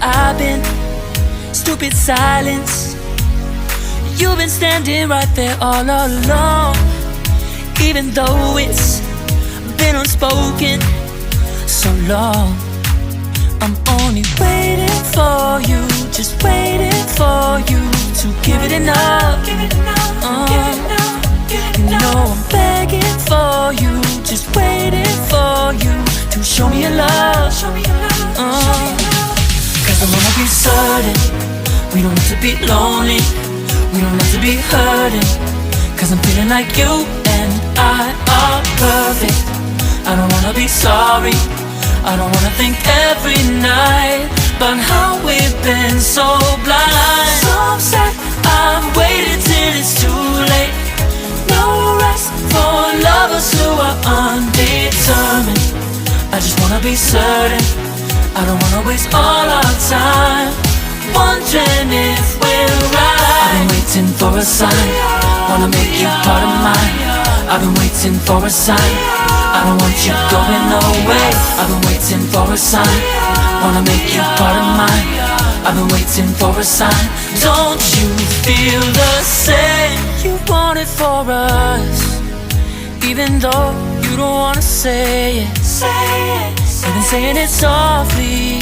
I've been stupid silence. You've been standing right there all along, even though it's been unspoken so long. I'm only waiting for you, just waiting for you to give it enough. You know I'm begging for you, just waiting for you to show me your love. Cause I wanna be certain we don't have to be lonely, we don't have to be hurting. Cause I'm feeling like you and I are perfect. I don't wanna be sorry, I don't wanna think every night about how we've been so blind. So upset, I've waited till it's too late. No rest for lovers who are undetermined. I just wanna be certain, I don't wanna waste all our time wondering if we're right. I've been waiting for a sign, wanna make you part of mine. I've been waiting for a sign, I don't want you going away. I've been waiting for a sign, wanna make you part of mine. I've been waiting for a sign. Don't you feel the same? You want it for us, even though you don't wanna say it. You've been saying it softly,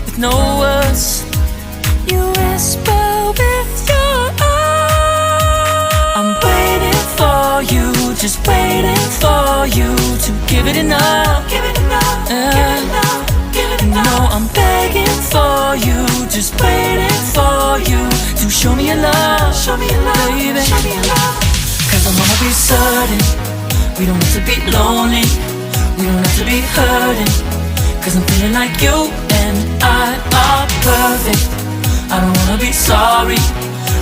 with no words. You whisper with your eyes. I'm waiting for you, just waiting for you to give it enough. You know I'm begging for you, just waiting for you to show me your love, baby. Cause I wanna be certain we don't have to be lonely, we don't have to be hurting. Cause I'm feeling like you and I are perfect. I don't wanna be sorry,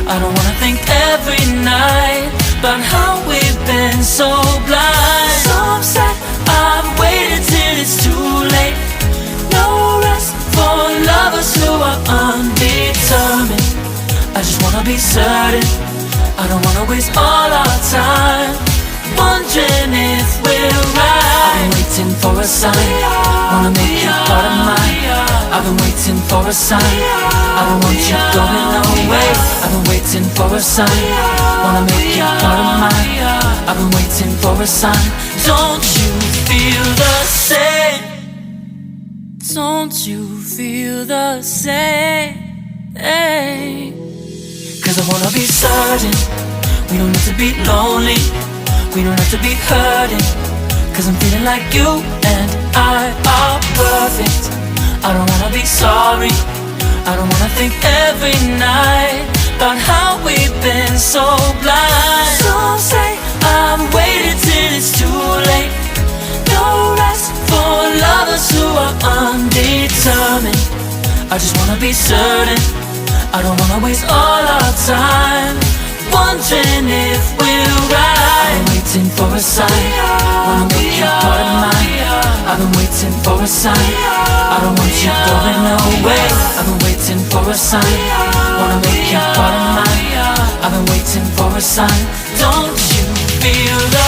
I don't wanna think every night about how we've been so blind. So upset, I've waited till it's too late. No rest for lovers who are undetermined. I just wanna be certain, I don't wanna waste all our time wondering if we're right. I've been waiting for a sign, wanna make you part of mine. I've been waiting for a sign, I don't want you going away. I've been waiting for a sign, wanna make you part of mine. I've been waiting for a sign. Don't you feel the same? Don't you feel the same? Cause I wanna be certain we don't have to be lonely, we don't have to be hurting. Cause I'm feeling like you and I are perfect. I don't wanna be sorry, I don't wanna think every night about how we've been so blind. So say I've waited till it's too late. No rest for lovers who are undetermined. I just wanna be certain, I don't wanna waste all our time wondering if we're right. I've been waiting for a sign, wanna make you part of mine. I've been waiting for a sign, I don't want you going away. I've been waiting for a sign, wanna make you part of mine. I've been waiting for a sign. Don't you feel the